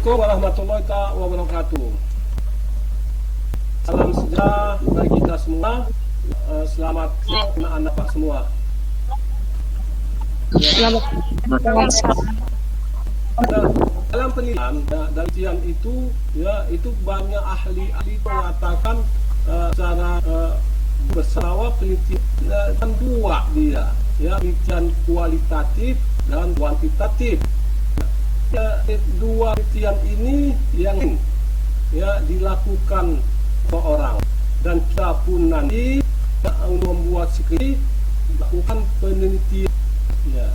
Assalamualaikum warahmatullahi wabarakatuh. Salam sejahtera bagi kita semua. Selamat siang anak-anak semua. Selamat Dalam penelitian itu, ya, itu banyak ahli mengatakan secara bersama penelitian dan dua dia, ya, penelitian kualitatif dan kuantitatif. Ya, dua penelitian ini yang ya dilakukan seorang, dan kita pun nanti membuat skripsi lakukan penelitian, ya,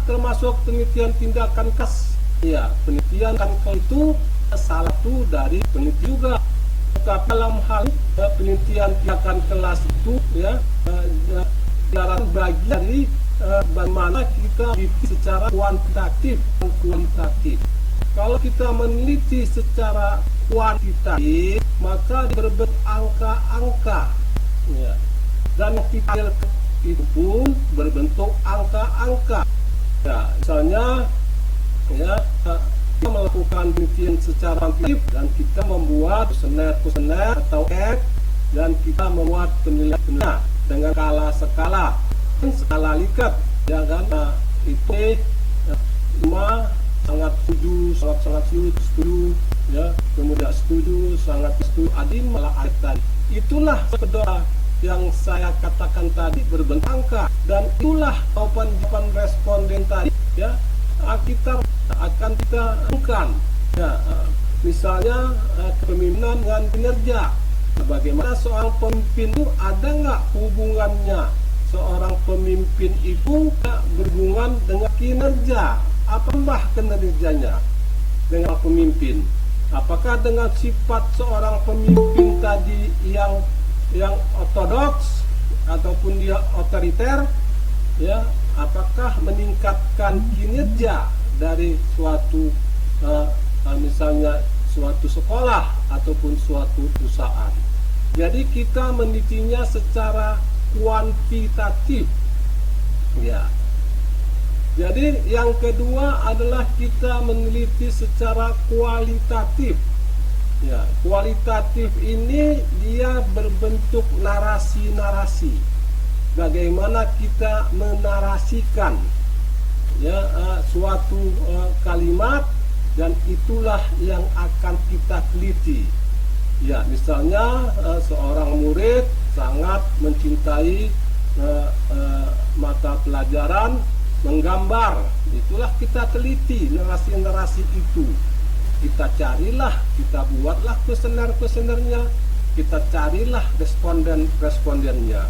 termasuk penelitian tindakan kas, ya, penelitian kan itu salah satu dari penelitian juga. Tapi dalam hal penelitian tindakan kelas itu, ya, jalan bagi dari bagaimana kita meneliti secara kuantitatif dan kualitatif. Kalau kita meneliti secara kuantitatif, maka berbentuk angka-angka, ya, dan kita itu pun berbentuk angka-angka. Ya, misalnya, ya, kita melakukan penelitian secara kuantitatif dan kita membuat kuesioner atau app, dan kita membuat penilaian dengan skala Likert, ya kan, itu lima sangat setuju, ya, kemudian setuju, sangat setuju, adin malah tadi. Itulah kedua yang saya katakan tadi berbentuk angka, dan itulah jawaban responden tadi, ya, kita akan kita lakukan, ya, misalnya kepemimpinan dengan kinerja. Bagaimana seorang pemimpin itu, ada nggak hubungannya seorang pemimpin itu berhubungan dengan kinerja? Apa kinerjanya dengan pemimpin? Apakah dengan sifat seorang pemimpin tadi yang ortodoks ataupun dia otoriter, ya, apakah meningkatkan kinerja dari suatu misalnya suatu sekolah ataupun suatu perusahaan? Jadi kita menelitinya secara kuantitatif, ya. Jadi yang kedua adalah kita meneliti secara kualitatif. Ya, kualitatif ini dia berbentuk narasi-narasi. Bagaimana kita menarasikan, ya, suatu kalimat, dan itulah yang akan kita teliti. Ya, misalnya seorang murid sangat mencintai mata pelajaran menggambar, itulah kita teliti narasi-narasi itu. Kita carilah, kita buatlah kuesionernya, kita carilah respondennya,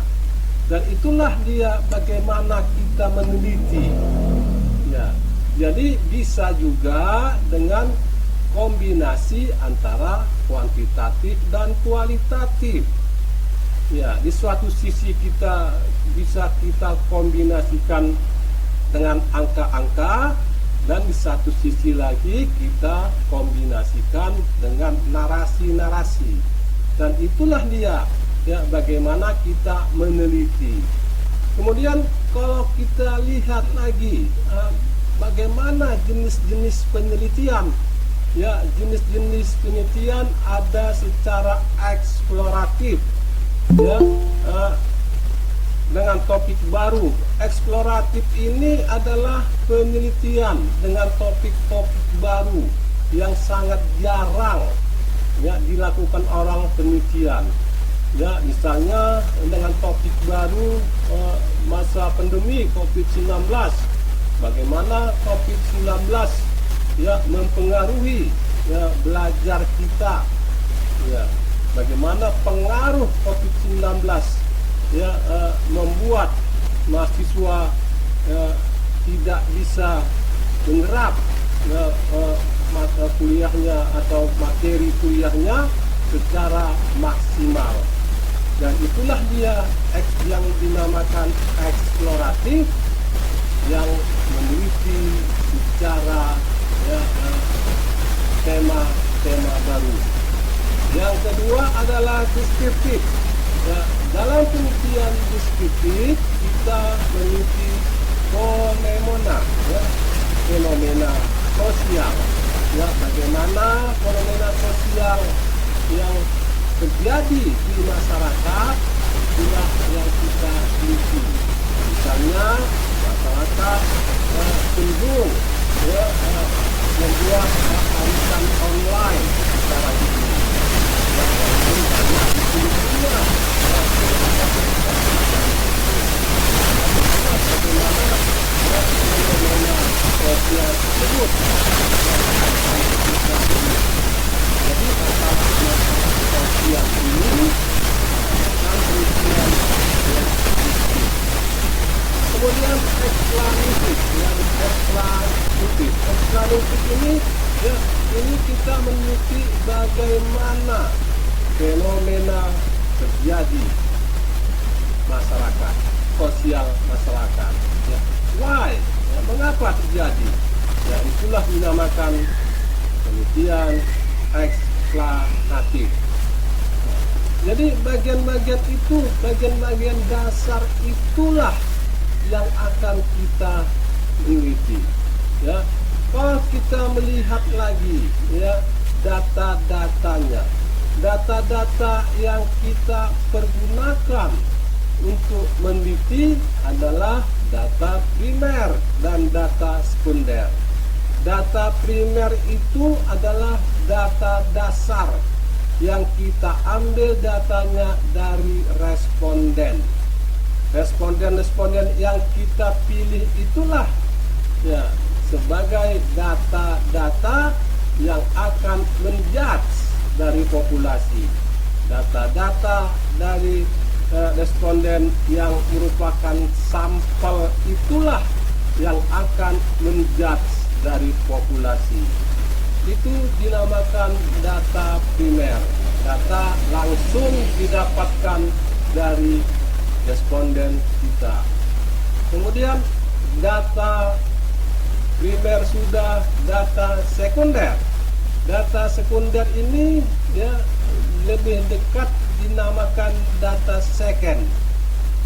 dan itulah dia bagaimana kita meneliti, ya. Jadi bisa juga dengan kombinasi antara kuantitatif dan kualitatif. Ya, di suatu sisi kita bisa kita kombinasikan dengan angka-angka, dan di satu sisi lagi kita kombinasikan dengan narasi-narasi. Dan itulah dia, ya, bagaimana kita meneliti. Kemudian kalau kita lihat lagi bagaimana jenis-jenis penelitian, ya, jenis-jenis penelitian ada secara eksploratif, ya, dengan topik baru. Eksploratif ini adalah penelitian dengan topik-topik baru yang sangat jarang, ya, dilakukan orang penelitian. Ya, misalnya dengan topik baru masa pandemi COVID-19, bagaimana COVID-19, ya, mempengaruhi, ya, belajar kita, ya, bagaimana pengaruh COVID-19, ya, membuat mahasiswa tidak bisa menyerap, ya, mata kuliahnya atau materi kuliahnya secara maksimal. Dan itulah dia yang dinamakan eksploratif, yang meneliti secara, ya, tema-tema baru. Yang kedua adalah deskriptif. Ya, dalam penelitian deskriptif kita meneliti fenomena, ya, fenomena sosial. ya bagaimana fenomena sosial yang terjadi di masyarakat itulah yang kita teliti. Misalnya masyarakat cenderung membuat arisan online secara ini. Walaupun banyak dikulitnya bagaimana fenomena sosial tersebut. Jadi masalah sosial ini akan berjalan. Kemudian eksplanatif, eksplanatif ini ini kita meneliti bagaimana fenomena terjadi masyarakat, sosial masyarakat. Ya, why? Ya, mengapa terjadi? Ya, itulah dinamakan penelitian eksplanatif. Jadi bagian-bagian itu, bagian-bagian dasar itulah yang akan kita teliti. Ya, kalau kita melihat lagi, ya, data-datanya, data-data yang kita pergunakan untuk meneliti adalah data primer dan data sekunder. Data primer itu adalah data dasar yang kita ambil datanya dari responden. Responden yang kita pilih itulah ya sebagai data-data yang akan menjudge dari populasi. Data-data dari responden yang merupakan sampel itulah yang akan menjudge dari populasi. Itu dinamakan data primer. Data langsung didapatkan dari responden kita. Kemudian data primer sudah, data sekunder. Data sekunder ini ya lebih dekat dinamakan data second.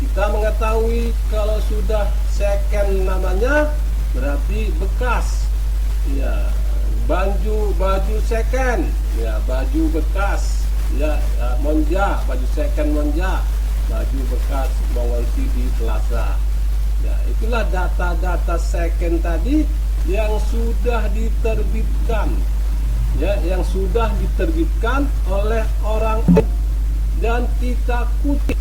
Kita mengetahui kalau sudah second namanya berarti bekas. Ya, baju second, ya baju bekas, ya monja, baju second monja, baju bekas mengungsi di plaza. Ya, itulah data-data second tadi yang sudah diterbitkan, ya, yang sudah diterbitkan oleh orang dan kita kutip,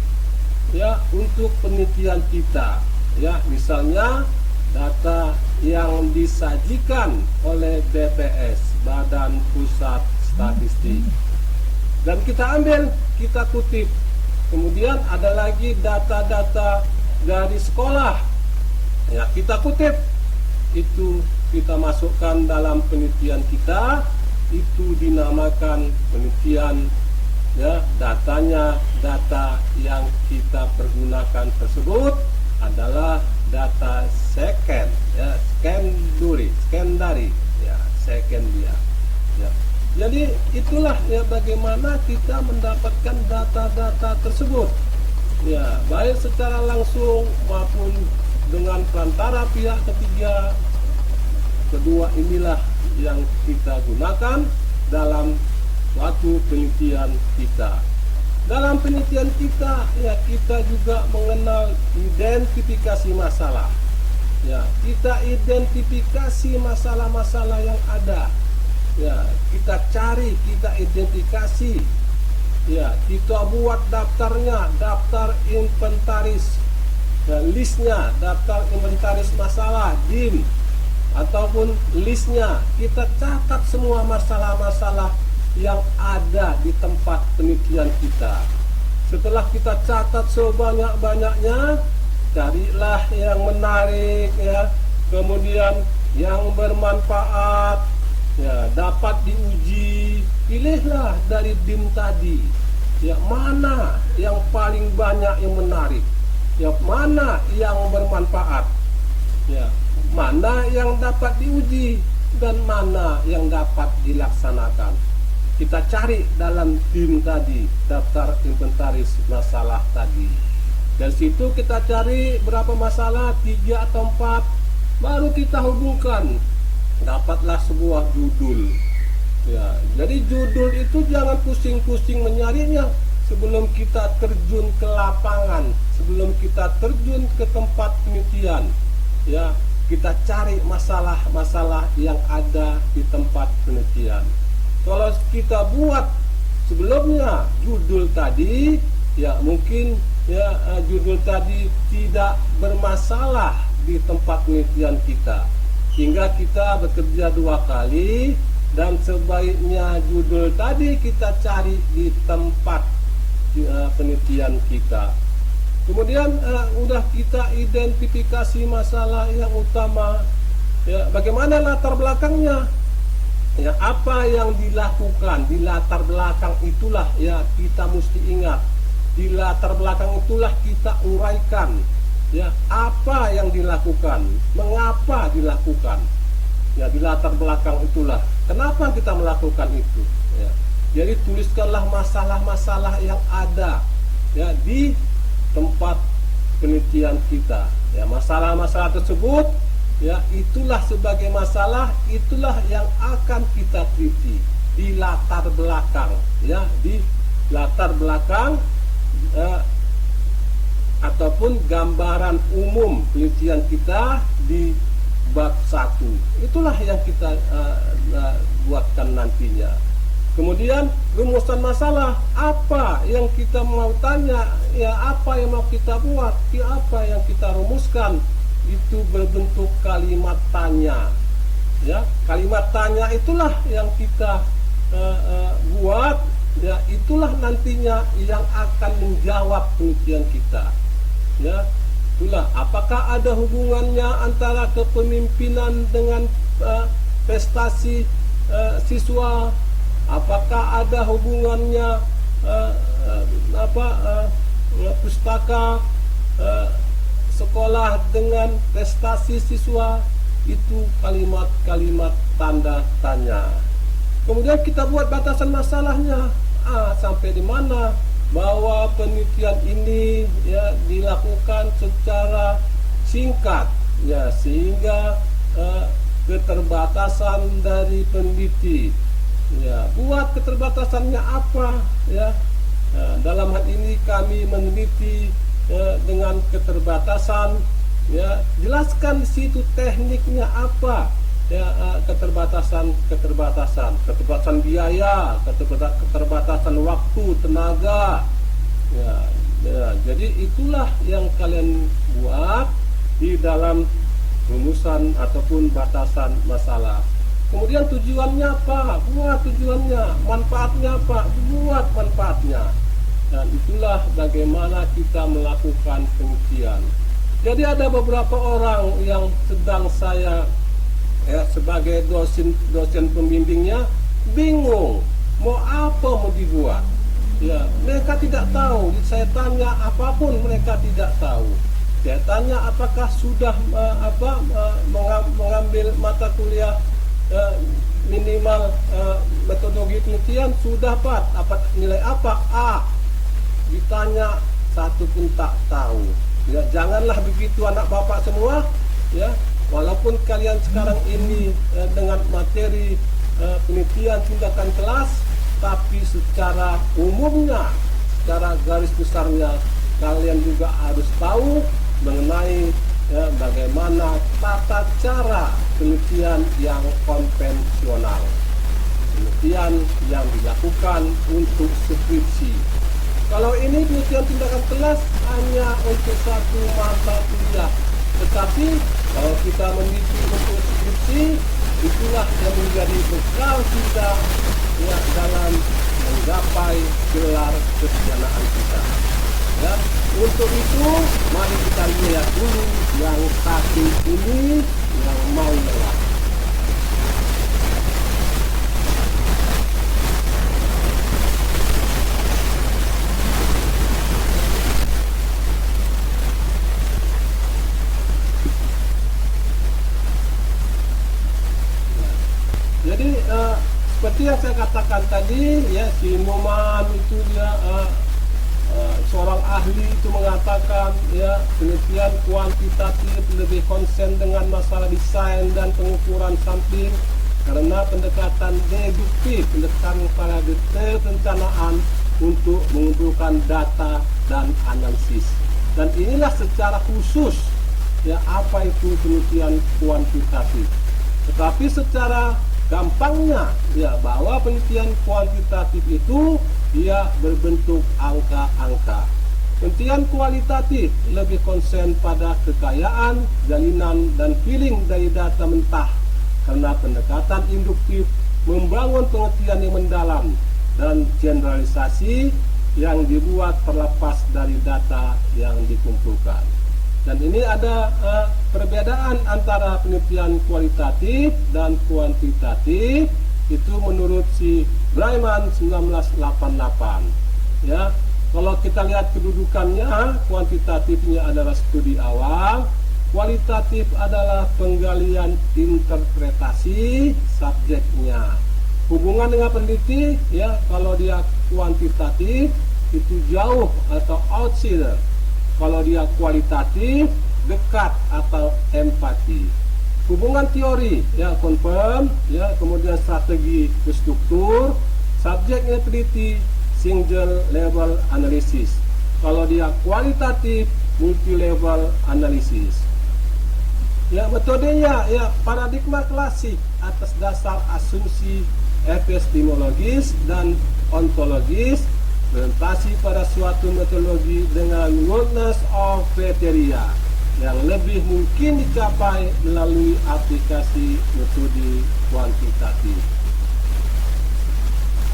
ya, untuk penelitian kita. Ya, misalnya data yang disajikan oleh BPS, Badan Pusat Statistik, dan kita ambil, kita kutip. Kemudian ada lagi data-data dari sekolah, ya kita kutip, itu kita masukkan dalam penelitian kita. Itu dinamakan penelitian, ya, datanya, data yang kita pergunakan tersebut adalah data second, ya, secondary, ya, second dia. Ya. Jadi itulah ya bagaimana kita mendapatkan data-data tersebut. Ya, baik secara langsung maupun dengan perantara pihak ketiga. Kedua inilah yang kita gunakan dalam suatu penelitian kita. Dalam penelitian kita, ya kita juga mengenal identifikasi masalah. Ya, kita identifikasi masalah-masalah yang ada. Ya, kita cari, kita identifikasi. Ya, kita buat daftarnya, daftar inventaris, ya, listnya, daftar inventaris masalah, DIM, ataupun listnya. Kita catat semua masalah-masalah yang ada di tempat penelitian kita. Setelah kita catat sebanyak-banyaknya, carilah yang menarik, ya, kemudian yang bermanfaat, ya, dapat diuji. Pilihlah dari DIM tadi, ya, mana yang paling banyak yang menarik, ya, mana yang bermanfaat, ya, mana yang dapat diuji, dan mana yang dapat dilaksanakan. Kita cari dalam DIM tadi, daftar inventaris masalah tadi. Dari situ kita cari berapa masalah, 3 atau 4, baru kita hubungkan dapatlah sebuah judul. Ya, jadi judul itu jangan pusing-pusing mencarinya sebelum kita terjun ke lapangan, sebelum kita terjun ke tempat penelitian. Ya, kita cari masalah-masalah yang ada di tempat penelitian. Kalau kita buat sebelumnya judul tadi, ya mungkin ya judul tadi tidak bermasalah di tempat penelitian kita, hingga kita bekerja 2 kali. Dan sebaiknya judul tadi kita cari di tempat penelitian kita. Kemudian udah kita identifikasi masalah yang utama, ya bagaimana latar belakangnya, ya apa yang dilakukan di latar belakang itulah ya kita mesti ingat. Di latar belakang itulah kita uraikan, ya apa yang dilakukan, mengapa dilakukan. Ya di latar belakang itulah kenapa kita melakukan itu. Ya. Jadi tuliskanlah masalah-masalah yang ada ya di tempat penelitian kita. Ya masalah-masalah tersebut ya itulah sebagai masalah, itulah yang akan kita teliti di latar belakang. Ya di latar belakang ataupun gambaran umum penelitian kita di bab 1. Itulah yang kita buatkan nantinya. Kemudian rumusan masalah, apa yang kita mau tanya, ya apa yang mau kita buat, ya apa yang kita rumuskan, itu berbentuk kalimat tanya. Ya, kalimat tanya itulah yang kita buat, ya itulah nantinya yang akan menjawab penelitian kita. Ya, itulah apakah ada hubungannya antara kepemimpinan dengan prestasi siswa, apakah ada hubungannya pustaka sekolah dengan prestasi siswa. Itu kalimat-kalimat tanda tanya. Kemudian kita buat batasan masalahnya, sampai di mana bahwa penelitian ini ya dilakukan secara singkat, ya sehingga keterbatasan dari peneliti, ya buat keterbatasannya apa, ya dalam hal ini kami meneliti dengan keterbatasan, ya jelaskan di situ tekniknya apa, ya keterbatasan biaya, keterbatasan waktu, tenaga, ya, jadi itulah yang kalian buat di dalam rumusan ataupun batasan masalah. Kemudian tujuannya apa? Buat tujuannya. Manfaatnya apa? Buat manfaatnya. Dan itulah bagaimana kita melakukan penelitian. Jadi ada beberapa orang yang sedang saya sebagai dosen pembimbingnya bingung mau apa mau dibuat. Ya, mereka tidak tahu. Saya tanya apapun mereka tidak tahu. Saya tanya apakah sudah mengambil mata kuliah minimal metodologi penelitian, sudah Pak, apa nilai apa? A. Ditanya satu pun tak tahu. Ya, janganlah begitu anak bapak semua, ya. Walaupun kalian sekarang ini dengan materi penelitian tindakan kelas, tapi secara umumnya, secara garis besarnya kalian juga harus tahu mengenai bagaimana tata cara penelitian yang konvensional, penelitian yang dilakukan untuk skripsi. Kalau ini penelitian tindakan kelas hanya untuk satu mata kuliah, tetapi kalau kita meneliti untuk skripsi, itulah yang menjadi bekal kita ya dalam menggapai gelar kesejahteraan kita. Ya, untuk itu mari kita lihat dulu yang satu ini yang mau lewat. Jadi seperti yang saya katakan tadi, ya si Muhammad itu dia seorang ahli itu mengatakan ya penelitian kuantitatif lebih konsen dengan masalah desain dan pengukuran sampling, karena pendekatan deduktif, pendekatan pada detail perencanaan untuk mengumpulkan data dan analisis. Dan inilah secara khusus ya apa itu penelitian kuantitatif. Tetapi secara gampangnya ya bahwa penelitian kuantitatif itu dia berbentuk angka-angka. Penelitian kualitatif lebih konsen pada kekayaan, jalinan, dan feeling dari data mentah, karena pendekatan induktif membangun pengertian yang mendalam dan generalisasi yang dibuat terlepas dari data yang dikumpulkan. Dan ini ada perbedaan antara penelitian kualitatif dan kuantitatif itu menurut si Braiman 1988. Ya, kalau kita lihat kedudukannya, kuantitatifnya adalah studi awal, kualitatif adalah penggalian interpretasi subjeknya. Hubungan dengan peneliti ya, kalau dia kuantitatif itu jauh atau outsider, kalau dia kualitatif dekat atau empati. Hubungan teori ya confirm ya, kemudian strategi ke struktur, subjeknya peneliti single level analysis. Kalau dia kualitatif multi level analysis. Ya, metodenya ya paradigma klasik atas dasar asumsi epistemologis dan ontologis, berorientasi pada suatu metodologi dengan worthiness of criteria yang lebih mungkin dicapai melalui aplikasi metode kuantitatif.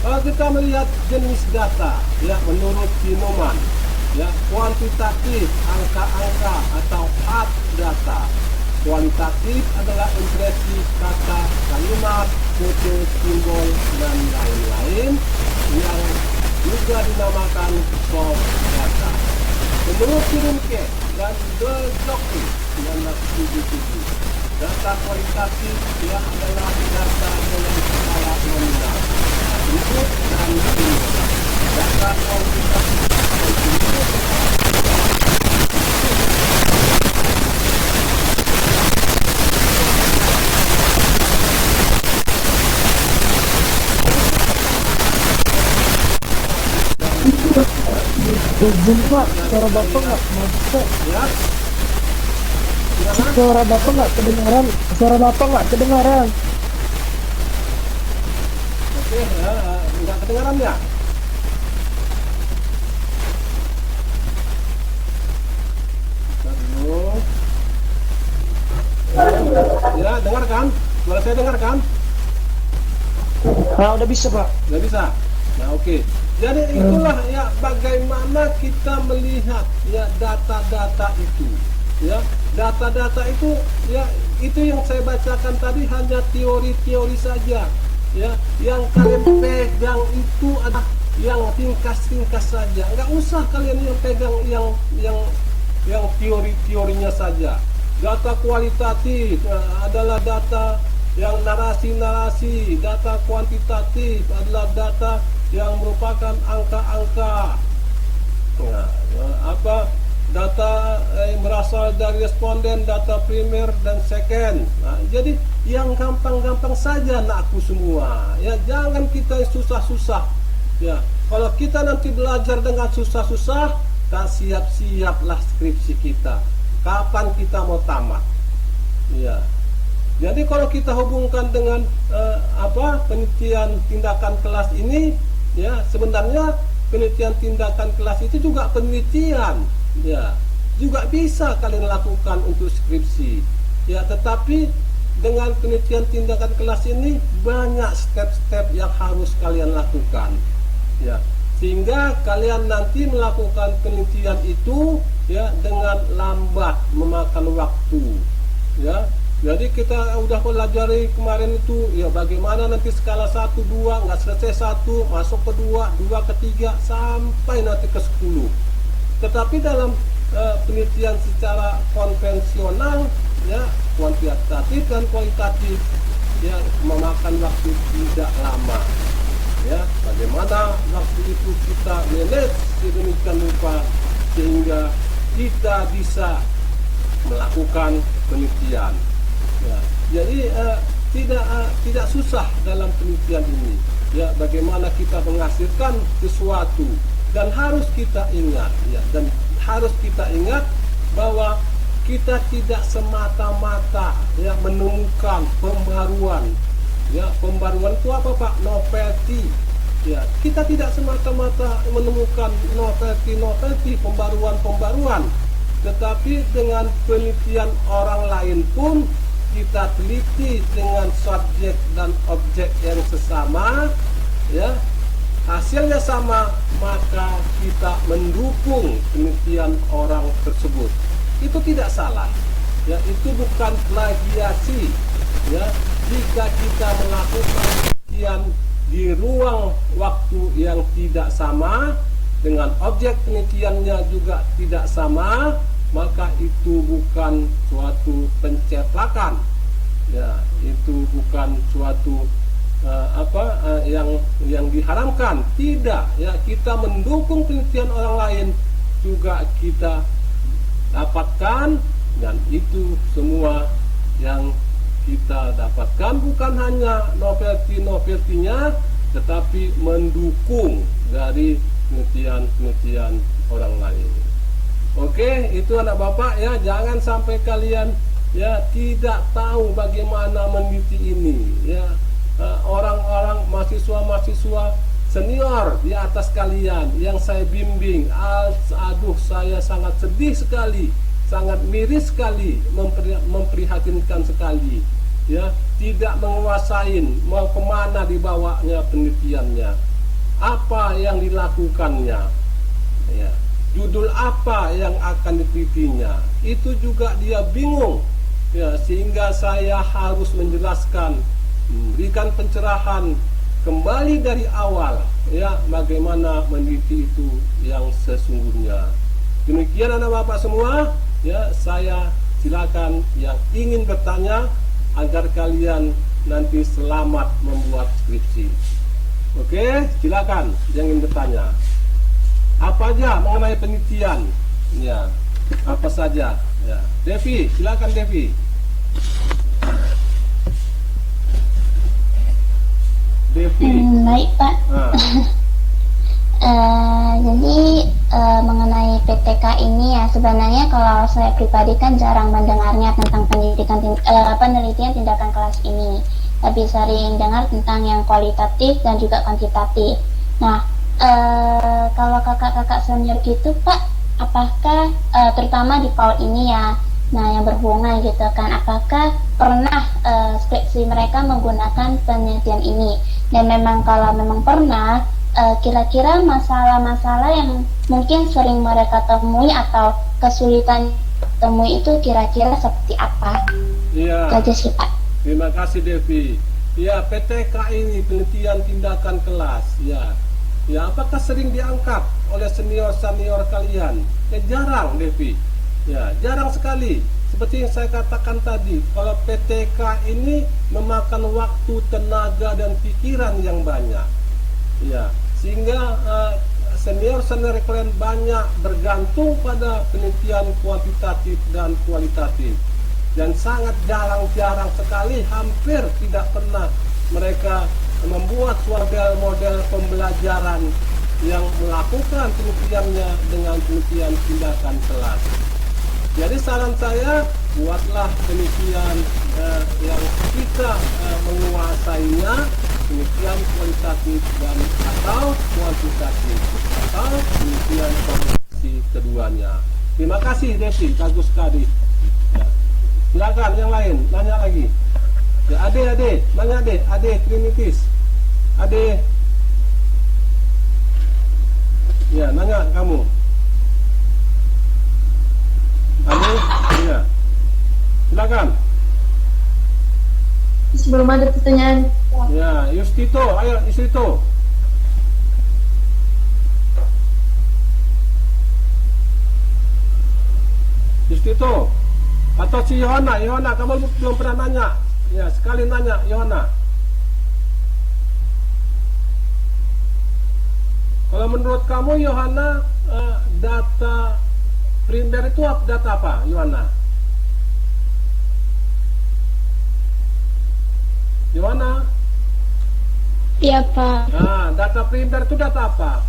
Kalau kita melihat jenis data ya menurut Neumann ya, kuantitatif angka-angka atau hard data. Kualitatif adalah impresi kata, kalimat, foto, simbol, dan lain-lain yang juga dinamakan soft data. Menurut Kirumke dan De Jocke 1977, data kualitatif yang adalah data dengan skala nominal, atribut dan simbol. Data kuantitatif Izin Pak, suara Bapak nggak masuk. ya. Suara Bapak nggak kedengaran. Suara Bapak nggak kedengaran. Oke, ya, nggak kedengaran ya? Kita dulu. Ya, dengar kan? Suara saya dengar kan? Nah, udah bisa Pak. Nggak bisa? Nah, oke. Jadi itulah ya bagaimana kita melihat ya data-data itu. Ya, data-data itu ya itu yang saya bacakan tadi hanya teori-teori saja. Ya, yang kalian pegang itu ada yang ringkas-ringkas saja. Nggak usah kalian yang pegang yang teori-teorinya saja. Data kualitatif adalah data yang narasi-narasi, data kuantitatif adalah data yang merupakan angka-angka. Nah, apa data yang berasal dari responden, data primer dan second. Nah, jadi yang gampang-gampang saja nakku semua. Ya, jangan kita susah-susah. Ya, kalau kita nanti belajar dengan susah-susah, tak siap-siaplah skripsi kita. Kapan kita mau tamat? Ya. Jadi kalau kita hubungkan dengan penelitian tindakan kelas ini, ya sebenarnya penelitian tindakan kelas itu juga penelitian, ya juga bisa kalian lakukan untuk skripsi, ya. Tetapi dengan penelitian tindakan kelas ini banyak step-step yang harus kalian lakukan, ya, sehingga kalian nanti melakukan penelitian itu, ya, dengan lambat memakan waktu, ya. Jadi kita udah pelajari kemarin itu ya bagaimana nanti skala 1, 2 nggak selesai 1 masuk ke 2, 2 ke 3 sampai nanti ke 10. Tetapi dalam penelitian secara konvensional ya kuantitatif dan kualitatif ya memakan waktu tidak lama. ya, bagaimana waktu itu kita manage sedemikian rupa sehingga kita bisa melakukan penelitian. Ya, jadi tidak susah dalam penelitian ini. Ya, bagaimana kita menghasilkan sesuatu, dan harus kita ingat, ya, dan harus kita ingat bahwa kita tidak semata-mata ya menemukan pembaruan. Ya, pembaruan itu apa, Pak? Novelty. Ya, kita tidak semata-mata menemukan novelty, pembaruan, tetapi dengan penelitian orang lain pun kita teliti dengan subjek dan objek yang sesama, ya, hasilnya sama, maka kita mendukung penelitian orang tersebut. Itu tidak salah, ya, itu bukan plagiasi, ya, jika kita melakukan penelitian di ruang waktu yang tidak sama, dengan objek penelitiannya juga tidak sama, maka itu bukan suatu penceplakan, ya, itu bukan suatu yang diharamkan. Tidak, ya, kita mendukung penelitian orang lain juga kita dapatkan, dan itu semua yang kita dapatkan bukan hanya novelty-nya, tetapi mendukung dari penelitian orang lain. Oke, itu anak bapak, ya, jangan sampai kalian ya tidak tahu bagaimana meneliti ini, ya. Orang-orang mahasiswa senior di atas kalian yang saya bimbing, aduh, saya sangat sedih sekali, sangat miris sekali, memprihatinkan sekali, ya, tidak menguasain mau kemana dibawanya penelitiannya, apa yang dilakukannya, ya, judul apa yang akan ditelitinya, itu juga dia bingung, ya, sehingga saya harus menjelaskan, memberikan pencerahan kembali dari awal, ya, bagaimana meneliti itu yang sesungguhnya. Demikian anak bapak semua, ya, saya silakan yang ingin bertanya agar kalian nanti selamat membuat skripsi. Oke, silakan yang ingin bertanya. Apa aja mengenai penelitian? Ya, apa saja? Ya, Devi, silakan Devi. Devi. Baik Pak. Jadi mengenai PTK ini ya, sebenarnya kalau saya pribadi kan jarang mendengarnya tentang penelitian tindakan kelas ini, tapi sering dengar tentang yang kualitatif dan juga kuantitatif. Nah, kalau kakak-kakak senior gitu Pak, apakah terutama di PAUD ini ya, nah yang berhubungan gitu kan, apakah pernah skripsi mereka menggunakan penelitian ini? Dan memang kalau memang pernah, kira-kira masalah-masalah yang mungkin sering mereka temui atau kesulitan temui itu kira-kira seperti apa? Iya. Itu aja sih Pak. Terima kasih Devi. Ya, PTK ini penelitian tindakan kelas, ya. Ya, apakah sering diangkat oleh senior-senior kalian? Ya, jarang Devi. Ya, jarang sekali. Seperti yang saya katakan tadi, kalau PTK ini memakan waktu, tenaga, dan pikiran yang banyak, ya, sehingga senior-senior kalian banyak bergantung pada penelitian kuantitatif dan kualitatif, dan sangat jarang sekali, hampir tidak pernah mereka membuat suatu model pembelajaran yang melakukan penelitiannya dengan penelitian tindakan kelas. Jadi saran saya, buatlah penelitian yang kita menguasainya, penelitian kualitatif dan atau kuantitatif, atau penelitian kombinasi keduanya. Terima kasih Devi, bagus sekali. Ya. Silakan yang lain, nanya lagi. Ya, Ade, nanya Ade Trinitis. Ade. Ya, nanya kamu. Ade, ya. Silakan. Sebelum ada pertanyaan. Ya, Yustito, ayo Yustito. Yustito. Atau si Yohana, kamu belum pernah nanya. Ya, sekali nanya Yohana. Kalau menurut kamu Yohana, data primer itu data apa Yohana? Yohana? Iya Pak. Nah, data primer itu data apa?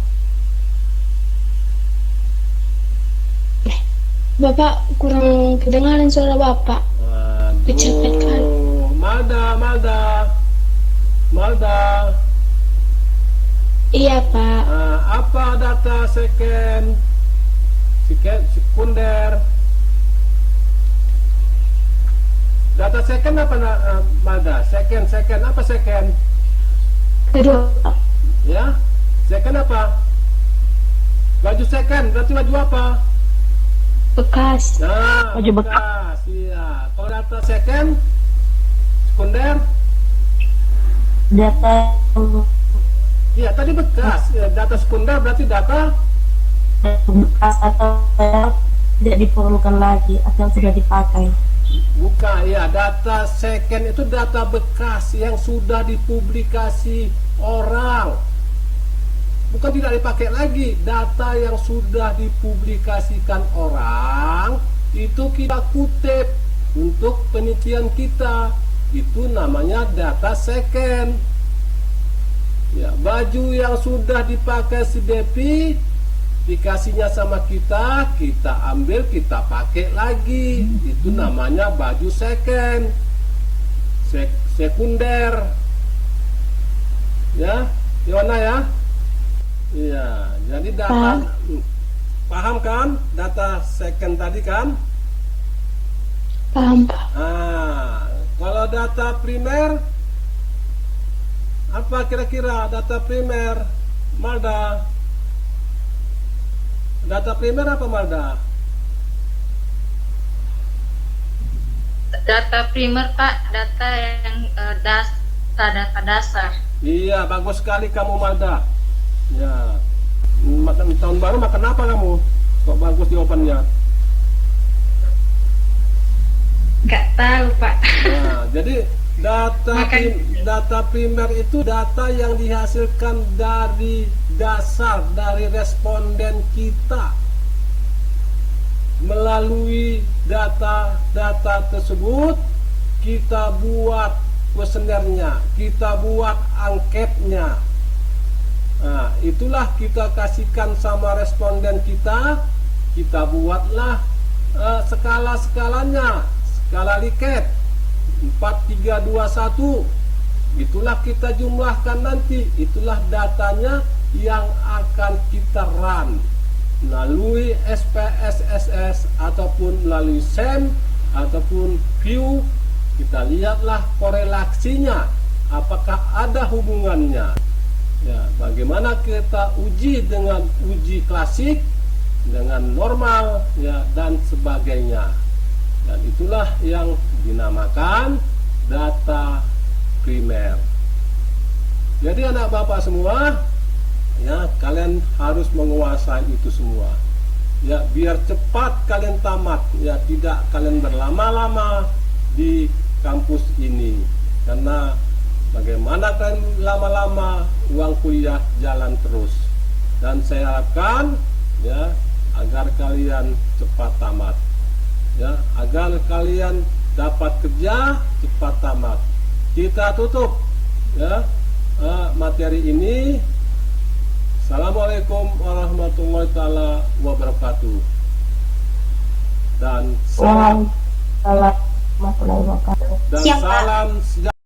Bapak kurang kedengaran suara Bapak. Kecil kali. Malda. Iya Pak. Nah, apa data sekunder? Data second apa Malda? Second apa second? Kedua Pak. Ya, second apa? Baju second berarti baju apa? Bekas. Nah, Baju bekas. Iya. Kalau data second, sekunder? Data Iya, tadi bekas. Ya, data sekunder berarti data bekas atau tidak diperlukan lagi atau sudah dipakai. bukan. Ya, data second itu data bekas yang sudah dipublikasi orang. Bukan tidak dipakai lagi. Data yang sudah dipublikasikan orang itu kita kutip untuk penelitian kita. Itu namanya data second. Ya, baju yang sudah dipakai si Depi dikasihnya sama kita ambil, kita pakai lagi. Itu namanya baju second. Sekunder. Ya, Yona ya. Iya, jadi data paham kan? Data second tadi kan? Paham Pak. Kalau data primer apa kira-kira data primer? Malda. Data primer apa Malda? Data primer Pak, data yang data dasar. Iya, bagus sekali kamu Malda. Ya, makan tahun baru makan apa kamu? Kok bagus jawabannya? Nggak tahu Pak. Nah, jadi data primer itu data yang dihasilkan dari dasar, dari responden kita. Melalui data tersebut kita buat kuesionernya, kita buat angketnya. Nah, itulah kita kasihkan sama responden kita buatlah skalanya, skala Likert 4, 3, 2, 1. Itulah kita jumlahkan nanti. Itulah datanya yang akan kita run melalui SPSS ataupun melalui SEM ataupun View. Kita lihatlah korelasinya, apakah ada hubungannya. Ya, bagaimana kita uji dengan uji klasik, dengan normal, ya, dan sebagainya. Dan itulah yang dinamakan data primer. Jadi anak bapak semua, ya, kalian harus menguasai itu semua. Ya, biar cepat kalian tamat, ya, tidak kalian berlama-lama di kampus ini. Karena bagaimana kalian lama-lama, uang kuliah jalan terus. Dan saya harapkan, ya, agar kalian cepat tamat. Ya, agar kalian dapat kerja cepat tamat. Kita tutup, ya, materi ini. Assalamualaikum warahmatullahi taala wabarakatuh. Dan salam Warahmatullahi wabarakatuh. dan Siap, Pak. salam sejahtera.